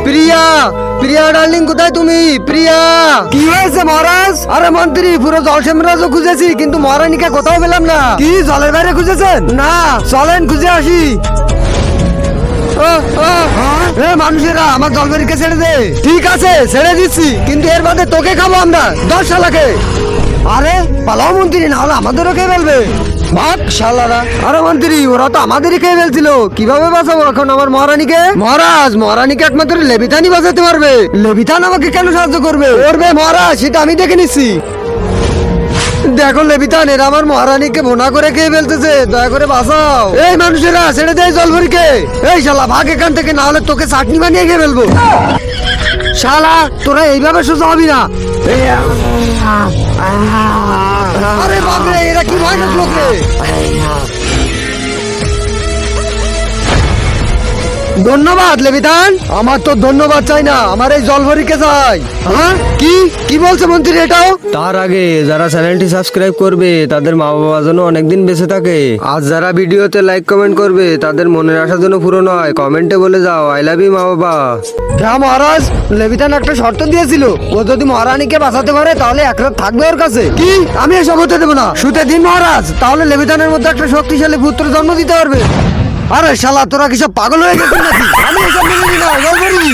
প্রিয়া, প্রিয়া darling কোথায় তুমি? প্রিয়া, কি হয়েছে মহারাজ? আরে মন্ত্রী, পুরো জল সাম্রাজ্য খুঁজেছি কিন্তু মহারানীকে কোথাও পেলাম না। কি জলের বাইরে খুঁজেছেন? না, চলেন খুঁজে আসি। মানুষেরা আমার জলবাড়িকে ছেড়ে দে। ঠিক আছে, ছেড়ে দিচ্ছি, কিন্তু এর বাদে তোকে খাবো আমরা 10 শালাকে। আরে পালাও মন্ত্রী, না হলে আমাদেরও খেয়ে ফেলবে। ভাগ শালারা। আরে মন্ত্রী, ওরা তো আমাদেরই খেয়ে ফেলছিল, কিভাবে বাঁচাবো এখন আমার মহারানীকে? মহারাজ, মহারানীকে একমাত্র লেবিথানই বাঁচাতে পারবে। লেবিথান আমাকে কেন সাহায্য করবে? করবে মহারাজ, সেটা আমি দেখে নিচ্ছি। দেখো লেবিথান, এরা আমার মহারানীকে ভোনা করে খেয়ে ফেলতেছে, দয়া করে বাঁচাও। এই মানুষেরা, ছেড়ে দেয় জলভরিকে। এই শালা ভাগ এখান থেকে, না হলে তোকে চাটনি বানিয়ে খেয়ে ফেলবো। শালা, তোরা এইভাবে সোজা হবি না। আরে বাপরে, এরা কি ভয়ানক লোক রে। ধন্যবাদ লেবিথান। আমার তো ধন্যবাদ চাই না, আমার এই জলভরিকে চাই। হ্যাঁ, কি কি বলছে মন্ত্রী এটাও? তার আগে যারা চ্যানেলটি সাবস্ক্রাইব করবে তাদের মা বাবা যেন অনেকদিন বেঁচে থাকে, আর যারা ভিডিওতে লাইক কমেন্ট করবে তাদের মনের আশা যেন পূরণ হয়, কমেন্টে বলে যাও আই লাভ ইউ মা বাবা। হ্যাঁ মহারাজ, লেবিথান একটা শর্ত দিয়েছিল, ও যদি মহারানীকে বাঁচাতে পারে তাহলে এক রাত থাকবে ওর কাছে। কি? আমি এসব হতে দেবো না। শুতে দিন মহারাজ, তাহলে লেবিথানের মধ্যে একটা শক্তিশালী পুত্র জন্ম দিতে পারবে। আরে শালা, তোরা কি সব পাগল হয়ে গেছিস নাকি? আমি এসব মেনে নিই না, জলভরি।